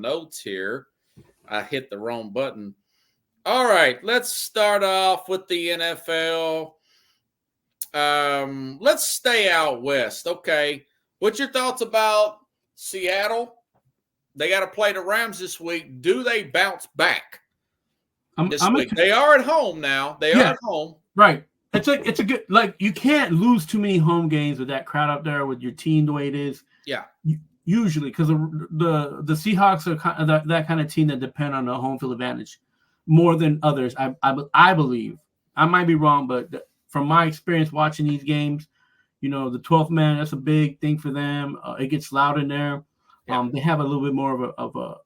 notes here. I hit the wrong button. All right, let's start off with the NFL. Let's stay out west. Okay, what's your thoughts about Seattle? They got to play the Rams this week. Do they bounce back this week? They are at home now. They are at home. Right. It's a good, you can't lose too many home games with that crowd up there with your team the way it is. Yeah. Usually, because the Seahawks are kind of that kind of team that depend on the home field advantage more than others. I believe. I might be wrong, but from my experience watching these games, the 12th man, that's a big thing for them. It gets loud in there. Yeah. They have a little bit more of a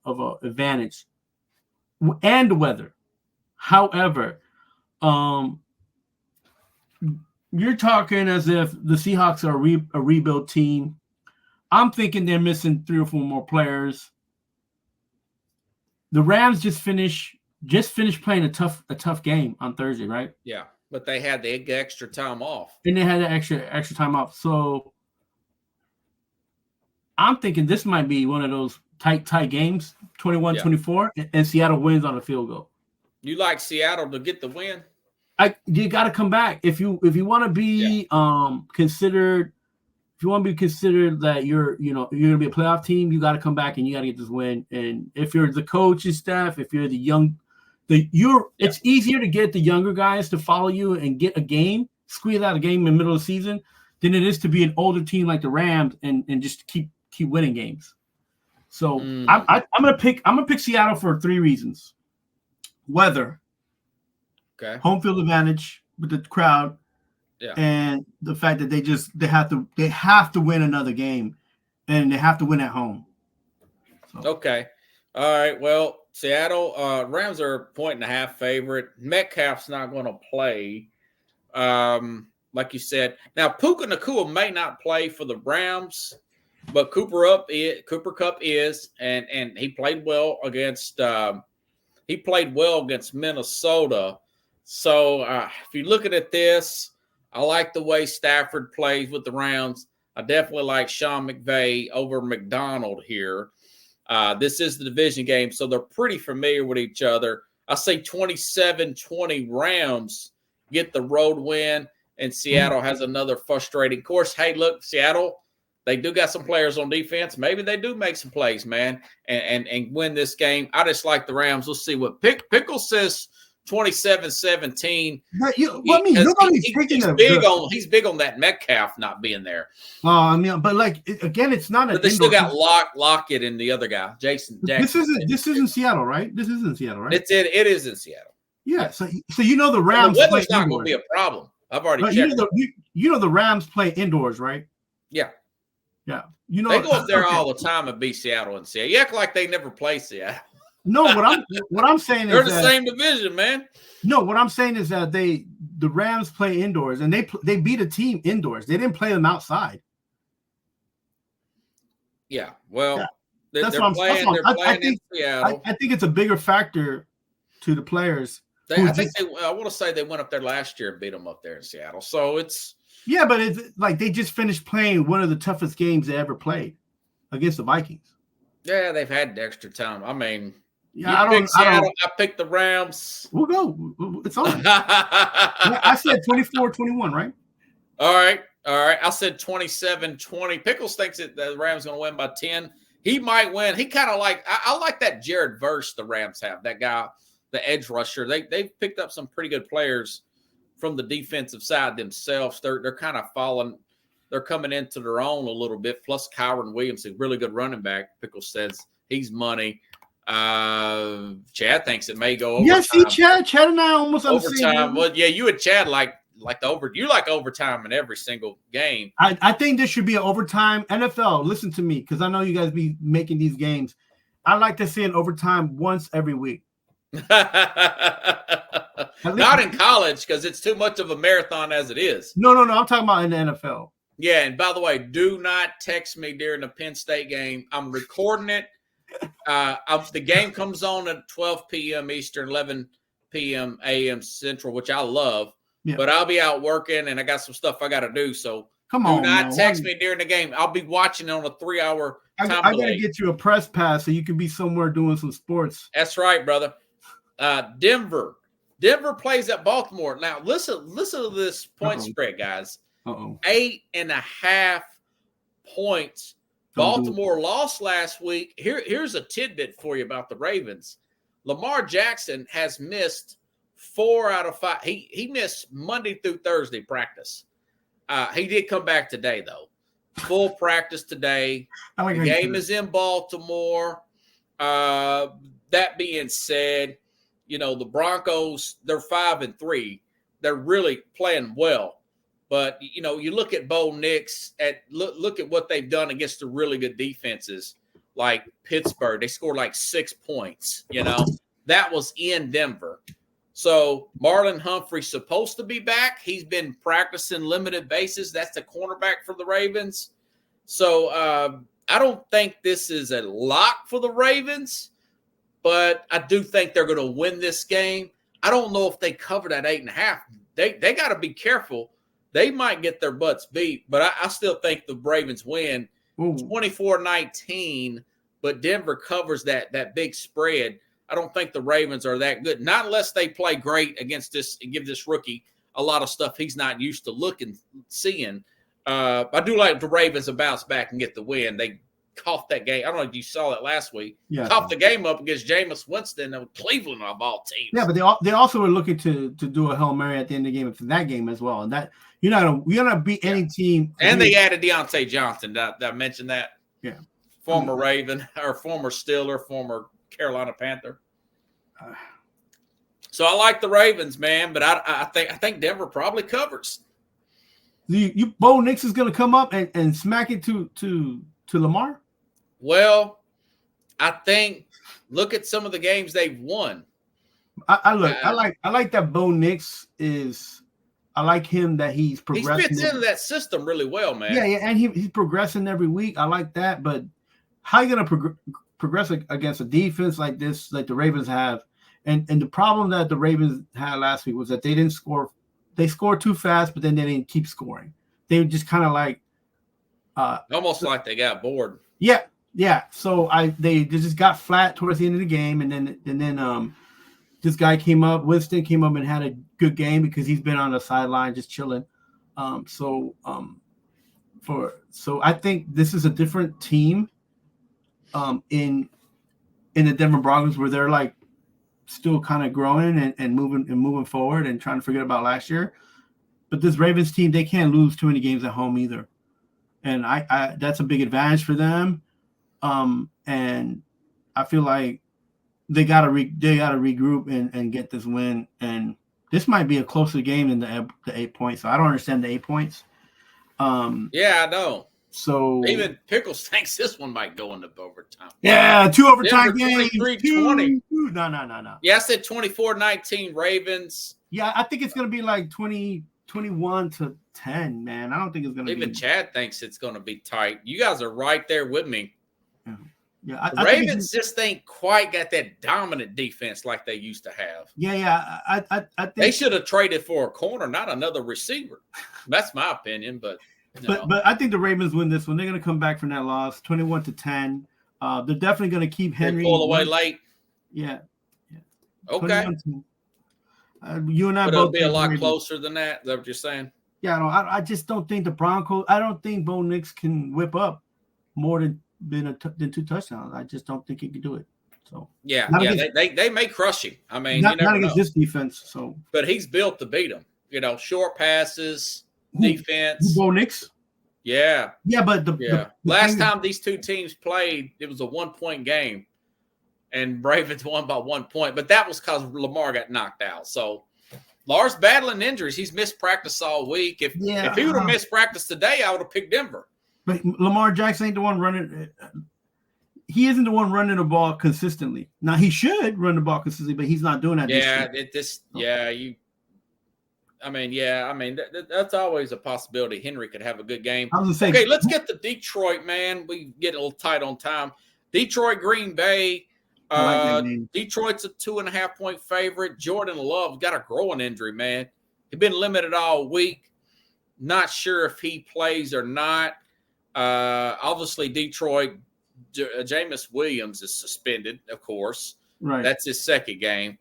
advantage, and the weather. However, you're talking as if the Seahawks are a rebuild team. I'm thinking they're missing 3 or 4 more players. The Rams just finished playing a tough game on Thursday, right? Yeah, but they had the extra time off. And they had the extra time off. So I'm thinking this might be one of those tight games, 21-24, and Seattle wins on a field goal. You like Seattle to get the win? You got to come back if you want to be considered. If you want to be considered that you're going to be a playoff team, you got to come back and you got to get this win. And if you're the coaching staff, if you're it's easier to get the younger guys to follow you and get a game, squeeze out a game in the middle of the season, than it is to be an older team like the Rams and just keep winning games. So I'm gonna pick Seattle for 3 reasons: weather, home field advantage with the crowd. Yeah. And the fact that they have to win another game, and they have to win at home. So. Okay, all right. Well, Seattle Rams are 1.5 favorite. Metcalf's not going to play, like you said. Now Puka Nacua may not play for the Rams, but Cooper Kupp is, and he played well against Minnesota. So if you're looking at this. I like the way Stafford plays with the Rams. I definitely like Sean McVay over McDonald here. This is the division game, so they're pretty familiar with each other. I say 27-20 Rams get the road win, and Seattle has another frustrating course. Hey, look, Seattle, they do got some players on defense. Maybe they do make some plays, man, and win this game. I just like the Rams. We'll see what Pickle says. 27-17. He's big on that Metcalf not being there. But it's not. But they still got Lockett and the other guy, Jason Jackson. This isn't Seattle, right? This isn't Seattle, right? It is in Seattle. Yeah. So the Rams. The weather's not going to be a problem. I've already checked. The Rams play indoors, right? Yeah. Yeah. They go up there all the time and beat Seattle and Seattle. You act like they never play Seattle. No, what I'm saying is they're the same division, man. No, what I'm saying is that the Rams play indoors and they beat a team indoors. They didn't play them outside. Yeah, well, yeah. They're playing in Seattle. I think it's a bigger factor to the players. I want to say they went up there last year and beat them up there in Seattle. So it's but it's like they just finished playing one of the toughest games they ever played against the Vikings. Yeah, they've had extra time. I mean. Yeah, I picked the Rams. We'll go. It's on. I said 24-21, right? All right. I said 27-20. Pickles thinks that the Rams going to win by 10. He might win. He kind of I like that Jared Verse the Rams have. That guy, the edge rusher. They've picked up some pretty good players from the defensive side themselves. They're kind of falling. They're coming into their own a little bit. Plus Kyron Williams, a really good running back. Pickles says he's money. Chad thinks it may go overtime. Yeah, see, Chad and I almost on the same overtime. Well, yeah, you and Chad like you like overtime in every single game. I think this should be an overtime. NFL, listen to me, because I know you guys be making these games. I like to see an overtime once every week. Not in college, because it's too much of a marathon as it is. No. I'm talking about in the NFL. Yeah, and by the way, do not text me during the Penn State game. I'm recording it. The game comes on at 12 p.m. Eastern, 11 p.m. a.m. Central, which I love. Yeah. But I'll be out working, and I got some stuff I got to do. So Come Do on, not man. text me during the game. I'll be watching on a 3-hour time I got to delay. get you a press pass so you can be somewhere doing some sports. That's right, brother. Denver plays at Baltimore. Now, listen to this point spread, guys. 8.5 points. Baltimore lost last week. Here's a tidbit for you about the Ravens. Lamar Jackson has missed 4 out of 5. He missed Monday through Thursday practice. He did come back today, though. Full practice today. The game is in Baltimore. That being said, the Broncos, they're 5-3. They're really playing well. But, you look at Bo Nix, look at what they've done against the really good defenses like Pittsburgh. They scored like 6 points, That was in Denver. So Marlon Humphrey's supposed to be back. He's been practicing limited basis. That's the cornerback for the Ravens. So I don't think this is a lock for the Ravens, but I do think they're going to win this game. I don't know if they cover that 8.5. They got to be careful. They might get their butts beat, but I still think the Ravens win 24-19, but Denver covers that big spread. I don't think the Ravens are that good, not unless they play great against this and give this rookie a lot of stuff he's not used to seeing. I do like the Ravens to bounce back and get the win. They coughed that game. I don't know if you saw that last week. Yeah. Coughed the game up against Jameis Winston of Cleveland of all teams. Yeah, but they also were looking to do a Hail Mary at the end of the game for that game as well. And that you're not gonna beat any team. And they added Deontay Johnson. Did I mention that? Yeah. Former Raven or former Steeler, former Carolina Panther. So I like the Ravens, man, but I think Denver probably covers. Bo Nix is going to come up and smack it to Lamar? Well, I think look at some of the games they've won. I like that Bo Nix is. I like him that he's progressing. He fits into that system really well, man. Yeah, and he's progressing every week. I like that, but how are you going to progress against a defense like this, like the Ravens have? And the problem that the Ravens had last week was that they didn't score. They scored too fast, but then they didn't keep scoring. They were just kind of like almost like they got bored. Yeah. So they just got flat towards the end of the game, and then this guy Winston came up and had a good game because he's been on the sideline just chilling. So I think this is a different team in the Denver Broncos where they're like still kind of growing and moving forward and trying to forget about last year. But this Ravens team, they can't lose too many games at home either. And I that's a big advantage for them. And I feel like they gotta regroup and get this win. And this might be a closer game than the 8 points. So I don't understand the 8 points. Yeah, I know. So even Pickles thinks this one might go into overtime. Yeah, 2 overtime games. 23-20. No. Yeah, I said 24-19 Ravens. Yeah, I think it's gonna be like 21-10, man. I don't think it's gonna even Chad thinks it's gonna be tight. You guys are right there with me. Yeah, the Ravens just ain't quite got that dominant defense like they used to have. Yeah. I think they should have traded for a corner, not another receiver. That's my opinion, but I think the Ravens win this one. They're going to come back from that loss, 21-10. They're definitely going to keep Henry. They pull away late. Yeah. Okay. You and I but both it'll be a lot closer than that. Is that what you're saying? Yeah, I just don't think the Broncos. I don't think Bo Nix can whip up more than 2 touchdowns. I just don't think he can do it. So they may crush him. I mean, not against this defense. So, but he's built to beat them. Short passes. Defense. Bo Nix? Yeah. Yeah, but the last time these two teams played, it was a 1-point game. And Ravens won by 1 point. But that was because Lamar got knocked out. So Lamar's battling injuries. He's missed practice all week. If he would have missed practice today, I would have picked Denver. But Lamar Jackson ain't the one running. He isn't the one running the ball consistently. Now he should run the ball consistently, but he's not doing that. That's always a possibility. Henry could have a good game. Okay, let's get to Detroit, man. We get a little tight on time. Detroit, Green Bay. Detroit's a 2.5-point favorite. Jordan Love got a growing injury, man. He's been limited all week. Not sure if he plays or not. Obviously, Detroit, Jameis Williams is suspended, of course. Right. That's his second game.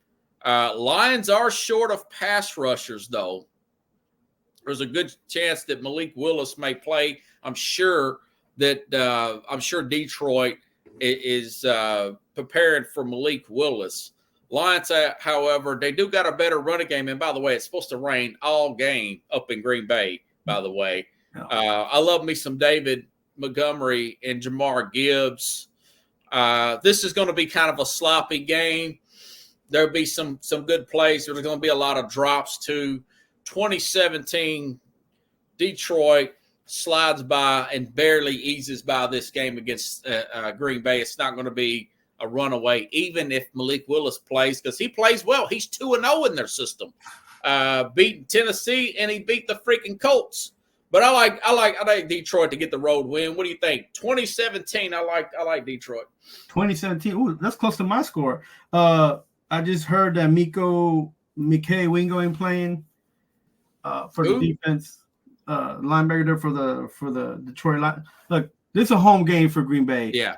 Lions are short of pass rushers, though. There's a good chance that Malik Willis may play. I'm sure Detroit is prepared for Malik Willis. Lions, however, they do got a better running game. And by the way, it's supposed to rain all game up in Green Bay, by the way. Yeah. I love me some David Montgomery and Jamar Gibbs. This is going to be kind of a sloppy game. There'll be some good plays. There's going to be a lot of drops too. 2017, Detroit slides by and barely eases by this game against Green Bay. It's not going to be a runaway, even if Malik Willis plays, because he plays well. He's 2-0 in their system. Beating Tennessee, and he beat the freaking Colts. But I like Detroit to get the road win. What do you think? 2017, I like Detroit. 2017. Ooh, that's close to my score. I just heard that Mekhi Wingo ain't playing for the defense. Linebacker for the Detroit line. Look, this is a home game for Green Bay. Yeah.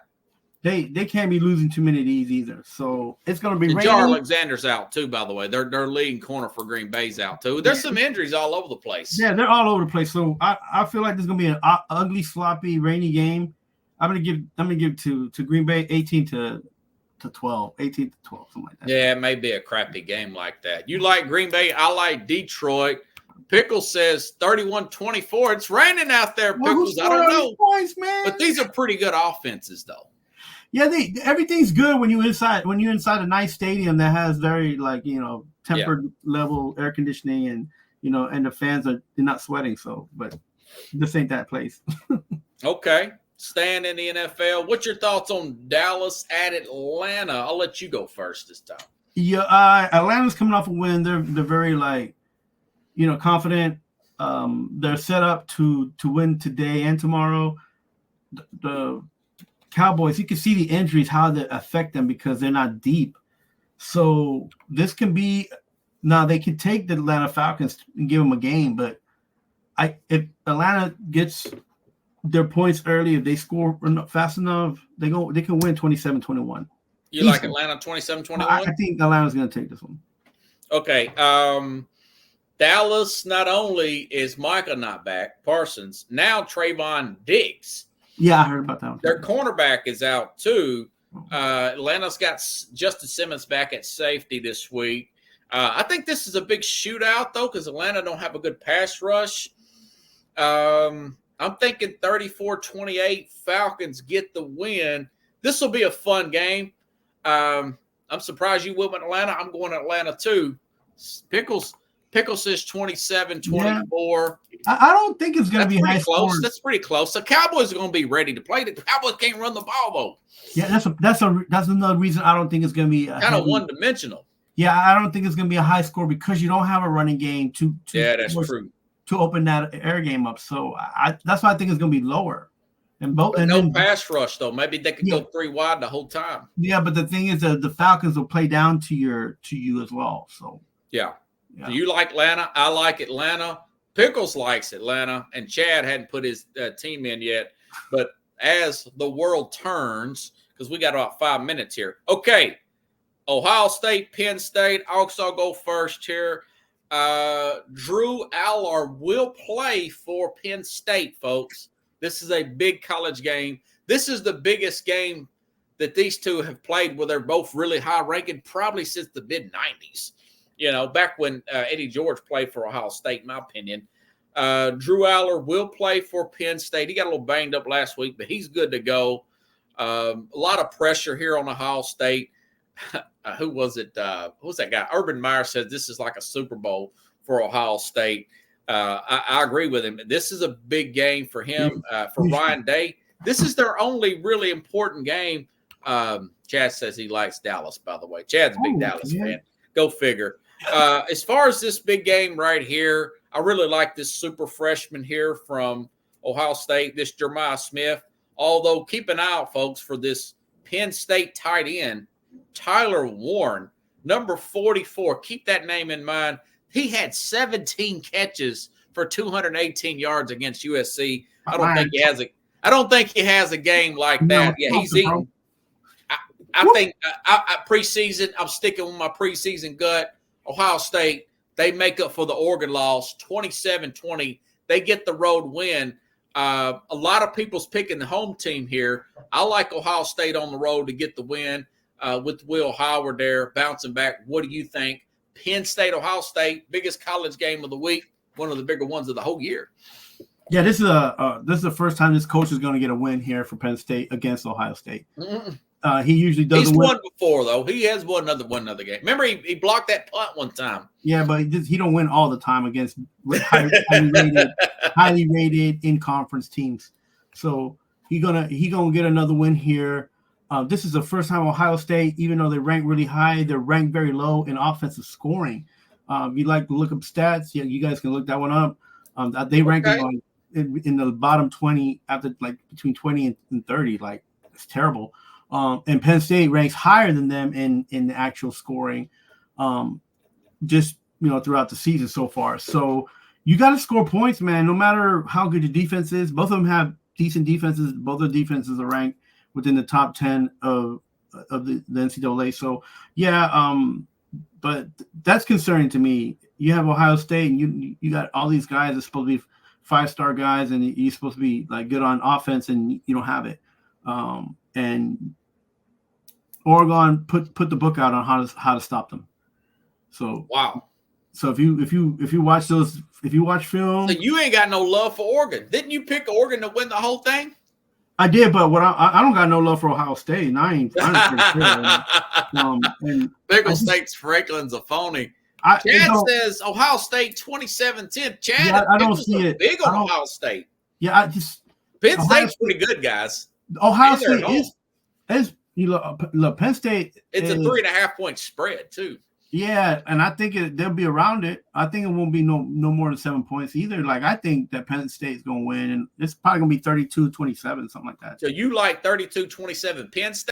They can't be losing too many of these either. So it's going to be raining. Alexander's out too, by the way. Their leading corner for Green Bay's out too. There's some injuries all over the place. Yeah, they're all over the place. So I feel like there's going to be an ugly, sloppy, rainy game. I'm going to give to Green Bay 18 to 12, 18 to 12, something like that. Yeah, it may be a crappy game like that. You like Green Bay, I like Detroit. Pickles says 31-24. It's raining out there, Pickles. I don't know. Points, man. But these are pretty good offenses, though. Yeah, everything's good when you're inside a nice stadium that has very tempered level air conditioning and and the fans they're not sweating. So, but this ain't that place. Okay. Staying in the NFL, what's your thoughts on Dallas at Atlanta? I'll let you go first this time. Yeah, Atlanta's coming off a win. They're very confident. They're set up to win today and tomorrow. The Cowboys, you can see the injuries, how they affect them because they're not deep. So this can be now they can take the Atlanta Falcons and give them a game, but if Atlanta gets their points early, if they score fast enough, they can win 27-21. You like Atlanta 27-21? I think Atlanta's going to take this one. Okay. Dallas, not only is Micah not back, Parsons, now Trayvon Diggs. Yeah, I heard about that one. Their cornerback is out too. Atlanta's got Justin Simmons back at safety this week. I think this is a big shootout, though, because Atlanta don't have a good pass rush. I'm thinking 34-28, Falcons get the win. This will be a fun game. I'm surprised you went with Atlanta. I'm going to Atlanta too. Pickles says 27-24. I don't think it's going to be high close. Scores. That's pretty close. The Cowboys are going to be ready to play. The Cowboys can't run the ball though. Yeah, that's another reason I don't think it's going to be kind of one-dimensional. Yeah, I don't think it's going to be a high score because you don't have a running game to that's true. To open that air game up. So that's why I think it's going to be lower. And pass rush though. Maybe they could go 3 wide the whole time. Yeah, but the thing is that the Falcons will play down to you as well. So yeah. So you like Atlanta? I like Atlanta. Pickles likes Atlanta, and Chad hadn't put his team in yet. But as the world turns, because we got about 5 minutes here. Okay, Ohio State, Penn State. I'll go first here. Drew Aller will play for Penn State, folks. This is a big college game. This is the biggest game that these two have played where they're both really high-ranked, probably since the mid-'90s. Back when Eddie George played for Ohio State, in my opinion. Drew Aller will play for Penn State. He got a little banged up last week, but he's good to go. A lot of pressure here on Ohio State. Who was it? Who was that guy? Urban Meyer says this is like a Super Bowl for Ohio State. I agree with him. This is a big game for him, for Ryan Day. This is their only really important game. Chad says he likes Dallas, by the way. Chad's a big Dallas fan. Go figure. As far as this big game right here, I really like this super freshman here from Ohio State, this Jeremiah Smith. Although keep an eye out, folks, for this Penn State tight end, Tyler Warren, number 44. Keep that name in mind. He had 17 catches for 218 yards against USC. I don't think he has a game like that. Yeah, he's eating. I think preseason, I'm sticking with my preseason gut. Ohio State, they make up for the Oregon loss, 27-20. They get the road win. A lot of people's picking the home team here. I like Ohio State on the road to get the win with Will Howard there bouncing back. What do you think? Penn State, Ohio State, biggest college game of the week, one of the bigger ones of the whole year. Yeah, this is the first time this coach is going to get a win here for Penn State against Ohio State. He usually doesn't. He's won before though. He has won another game. Remember, he blocked that punt one time. Yeah, but he don't win all the time against highly rated in conference teams. So he gonna get another win here. This is the first time Ohio State, even though they rank really high, they're ranked very low in offensive scoring. You like to look up stats? Yeah, you guys can look that one up. They rank in the bottom 20 after like between 20 and 30. Like it's terrible. And Penn State ranks higher than them in the actual scoring, just throughout the season so far. So you got to score points, man. No matter how good your defense is, both of them have decent defenses. Both of the defenses are ranked within the top 10 of the NCAA. So yeah, but that's concerning to me. You have Ohio State, and you got all these guys that's supposed to be 5-star guys, and you're supposed to be like good on offense, and you don't have it. And Oregon put the book out on how to stop them. So wow. So if you watch film, so you ain't got no love for Oregon. Didn't you pick Oregon to win the whole thing? I did, but I don't got no love for Ohio State, and I ain't Pickle State's Franklin's a phony. Chad says Ohio State 27-10. Chad, yeah, I don't see it. Big on Ohio State. Yeah, Penn State's pretty good, guys. Ohio State is look, Penn State. It's a 3.5 point spread too. Yeah, and I think they'll be around it. I think it won't be no more than 7 points either. Like I think that Penn State's going to win, and it's probably going to be 32-27, something like that. So you like 32-27 Penn State?